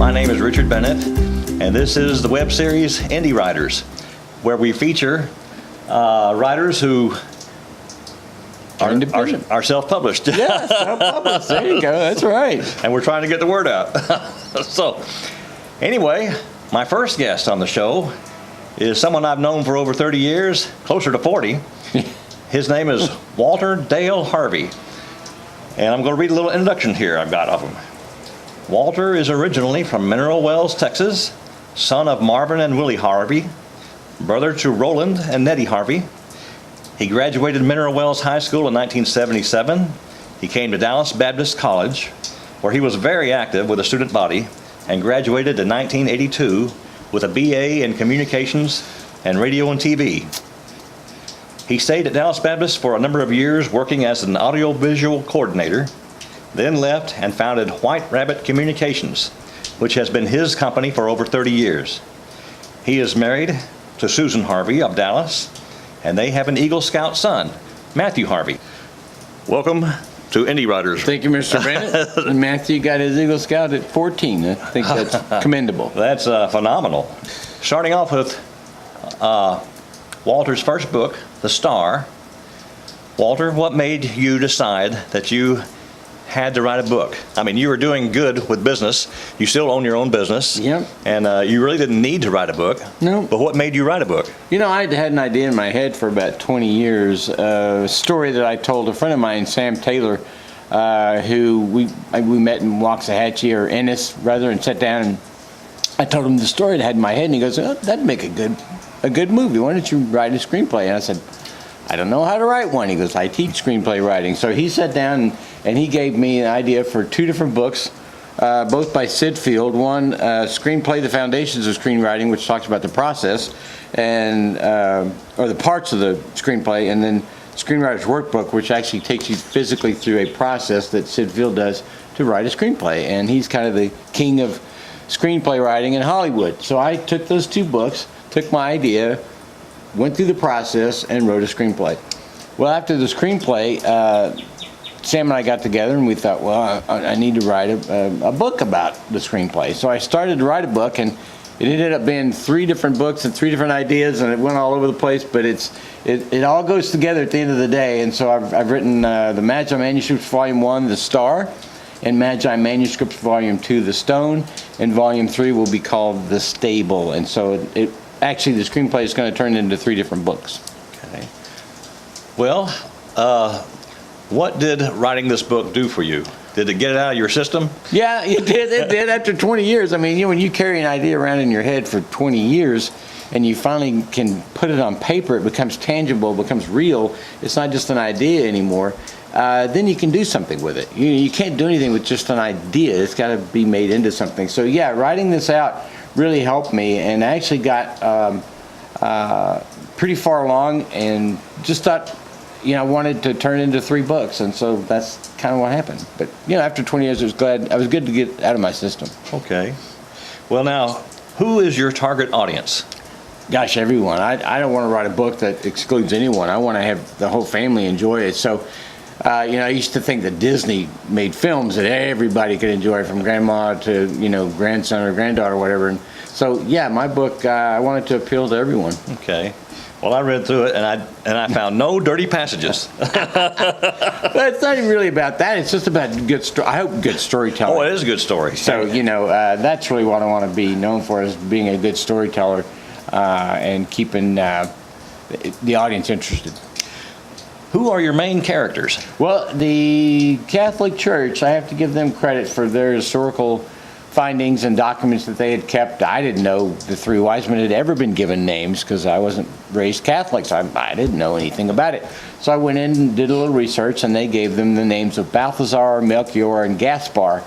My name is Richard Bennett, and this is the web series Indie Writers, where we feature writers who are self-published. Yeah, self-published. There you go. That's right. And we're trying to get the word out. So, anyway, my first guest on the show is someone I've known for over 30 years, closer to 40. His name is Walter Dale Harvey. And I'm going to read a little introduction here I've got of him. Walter is originally from Mineral Wells, Texas, son of Marvin and Willie Harvey, brother to Roland and Nettie Harvey. He graduated Mineral Wells High School in 1977. He came to Dallas Baptist College, where he was very active with the student body, and graduated in 1982 with a BA in Communications and Radio and TV. He stayed at Dallas Baptist for a number of years working as an audiovisual coordinator, then left and founded White Rabbit Communications, which has been his company for over 30 years. He is married to Susan Harvey of Dallas, and they have an Eagle Scout son, Matthew Harvey. Welcome to Indie Writers. Thank you, Mr. Bennett. And Matthew got his Eagle Scout at 14. I think that's commendable. That's phenomenal. Starting off with Walter's first book, The Star. Walter, what made you decide that you had to write a book? I mean, you were doing good with business. You still own your own business. Yep. And you really didn't need to write a book. No. But what made you write a book? You know, I had an idea in my head for about 20 years, a story that I told a friend of mine, Sam Taylor, who we met in Waxahachie, or Ennis, rather, and sat down, and I told him the story that I had in my head, and he goes, oh, that'd make a good movie. Why don't you write a screenplay? And I said, I don't know how to write one. He goes, I teach screenplay writing. So he sat down and he gave me an idea for two different books, both by Sid Field. One, Screenplay, The Foundations of Screenwriting, which talks about the process, and or the parts of the screenplay, and then Screenwriter's Workbook, which actually takes you physically through a process that Sid Field does to write a screenplay. And he's kind of the king of screenplay writing in Hollywood. So I took those two books, took my idea, went through the process, and wrote a screenplay. Well, after the screenplay, Sam and I got together and we thought, well, I need to write a book about the screenplay. So I started to write a book, and it ended up being 3 different books and 3 different ideas, and it went all over the place, but it all goes together at the end of the day. And so I've written the Magi Manuscripts Volume 1, The Star, and Magi Manuscripts Volume 2, The Stone, and Volume 3 will be called The Stable. And so actually, the screenplay is going to turn into 3 different books. Okay. Well, what did writing this book do for you? Did it get it out of your system? Yeah, it did. It did after 20 years. I mean, when you carry an idea around in your head for 20 years and you finally can put it on paper, it becomes tangible, it becomes real. It's not just an idea anymore. Then you can do something with it. You can't do anything with just an idea. It's got to be made into something. So yeah, writing this out really helped me, and I actually got pretty far along and just thought, I wanted to turn it into 3 books, and so that's kind of what happened. But after 20 years, I was good to get out of my system. Okay. Well, now, who is your target audience? Gosh, everyone. I don't want to write a book that excludes anyone. I want to have the whole family enjoy it. So, I used to think that Disney made films that everybody could enjoy, from grandma to grandson or granddaughter or whatever. And so, yeah, my book, I wanted to appeal to everyone. Okay. Well, I read through it, and I found no dirty passages. Well, it's not even really about that. It's just about good storytelling. Oh, it is a good story. So, that's really what I want to be known for, is being a good storyteller and keeping the audience interested. Who are your main characters? Well, the Catholic Church, I have to give them credit for their historical findings and documents that they had kept. I didn't know the 3 wise men had ever been given names, because I wasn't raised Catholic, so I didn't know anything about it. So I went in and did a little research, and they gave them the names of Balthazar, Melchior, and Gaspar.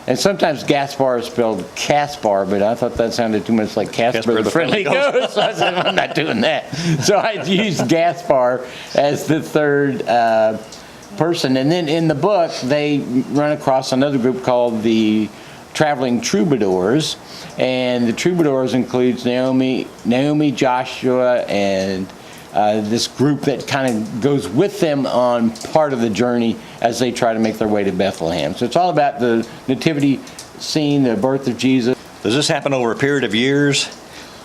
And sometimes Gaspar is spelled Caspar, but I thought that sounded too much like Casper the Friendly Ghost. So I said, I'm not doing that. So I used Gaspar as the 3rd person. And then in the book, they run across another group called the Traveling Troubadours, and the Troubadours includes Naomi, Joshua, and this group that kind of goes with them on part of the journey as they try to make their way to Bethlehem. So it's all about the Nativity Scene, the birth of Jesus. Does this happen over a period of years?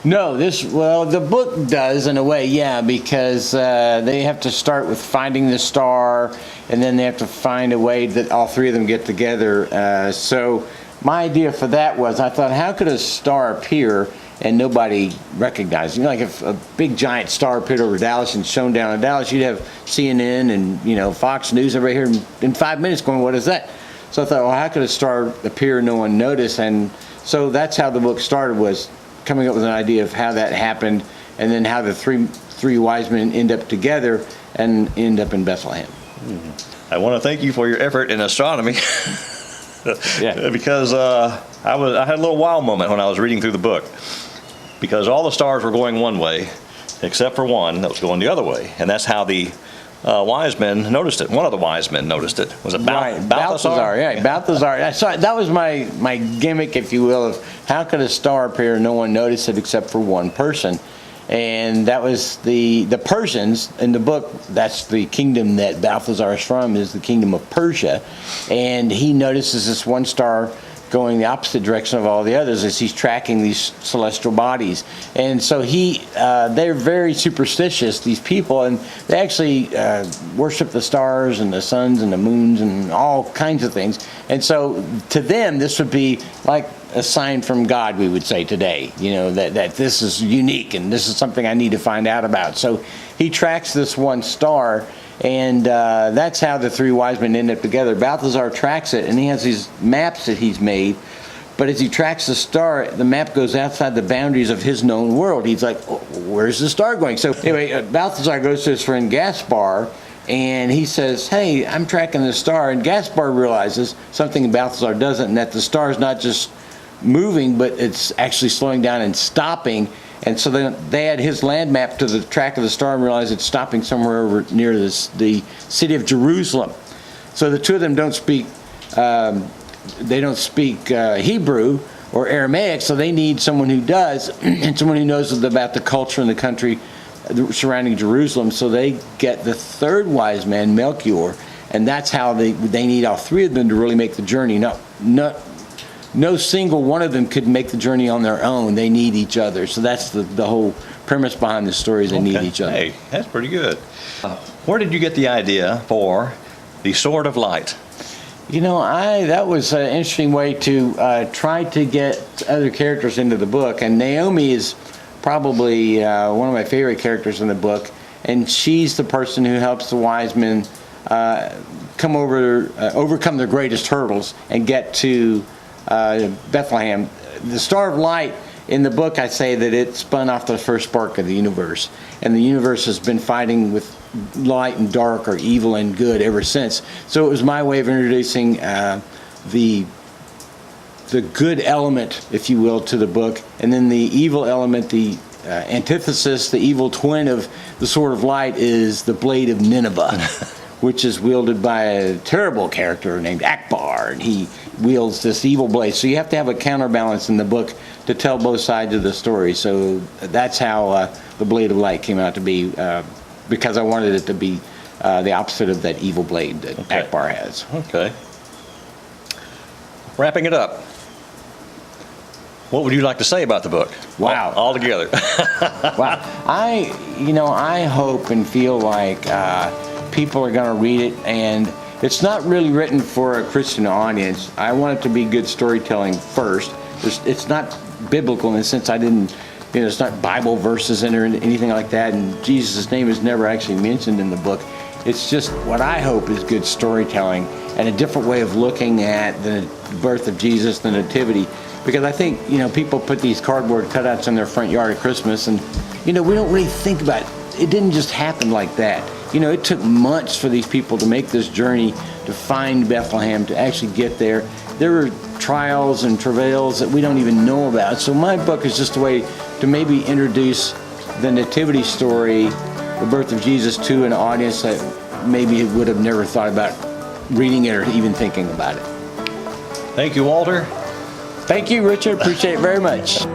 No, the book does in a way, yeah, because they have to start with finding the star, and then they have to find a way that all three of them get together. So my idea for that was, I thought, how could a star appear and nobody recognized it? Like if a big giant star appeared over Dallas and shone down in Dallas, you'd have CNN and Fox News over here in 5 minutes going, what is that? So I thought, well, how could a star appear and no one notice? And so that's how the book started, was coming up with an idea of how that happened, and then how the three wise men end up together and end up in Bethlehem. I want to thank you for your effort in astronomy. Yeah. Because I had a little wow moment when I was reading through the book, because all the stars were going one way except for one that was going the other way, and that's how the wise men noticed it. One of the wise men noticed it. Was it Balthazar? Balthazar, yeah. Balthazar. So that was my gimmick, if you will, of how could a star appear and no one noticed it except for one person. And that was the Persians in the book. That's the kingdom that Balthazar is from, is the kingdom of Persia. And he notices this one star going the opposite direction of all the others as he's tracking these celestial bodies. And so they're very superstitious, these people, and they actually worship the stars and the suns and the moons and all kinds of things. And so to them, this would be like a sign from God, we would say today, that this is unique and this is something I need to find out about. So he tracks this one star, and that's how the three wise men end up together. Balthazar tracks it, and he has these maps that he's made. But as he tracks the star, the map goes outside the boundaries of his known world. He's like, oh, where's the star going? So anyway, Balthazar goes to his friend Gaspar, and he says, hey, I'm tracking the star. And Gaspar realizes something Balthazar doesn't, and that the star is not just moving, but it's actually slowing down and stopping. And so then they add his land map to the track of the star and realize it's stopping somewhere over near the city of Jerusalem. So the two of them don't speak Hebrew or Aramaic, so they need someone who does, and someone who knows about the culture and the country surrounding Jerusalem. So they get the third wise man, Melchior, and that's how they need all three of them to really make the journey. No single one of them could make the journey on their own. They need each other. So that's the whole premise behind the story, is they need each other. Hey, that's pretty good. Where did you get the idea for the Sword of Light? That was an interesting way to try to get other characters into the book. And Naomi is probably one of my favorite characters in the book. And she's the person who helps the wise men overcome their greatest hurdles and get to Bethlehem. The Star of Light, in the book, I say that it spun off the first spark of the universe, and the universe has been fighting with light and dark, or evil and good, ever since. So it was my way of introducing the good element, if you will, to the book, and then the evil element, the antithesis, the evil twin of the Sword of Light, is the Blade of Nineveh, which is wielded by a terrible character named Akbar, and he wields this evil blade. So you have to have a counterbalance in the book to tell both sides of the story. So that's how the Blade of Light came out to be, because I wanted it to be the opposite of that evil blade that Akbar has. Okay. Wrapping it up, what would you like to say about the book? Wow. All together. Wow. I hope and feel like people are going to read it, and it's not really written for a Christian audience. I want it to be good storytelling first. It's not biblical in the sense it's not Bible verses in or anything like that, and Jesus' name is never actually mentioned in the book. It's just what I hope is good storytelling and a different way of looking at the birth of Jesus, the Nativity. Because I think, people put these cardboard cutouts in their front yard at Christmas, and, we don't really think about it. It didn't just happen like that. It took months for these people to make this journey to find Bethlehem, to actually get there. There were trials and travails that we don't even know about. So my book is just a way to maybe introduce the Nativity story, the birth of Jesus, to an audience that maybe would have never thought about reading it or even thinking about it. Thank you, Walter. Thank you, Richard. Appreciate it very much.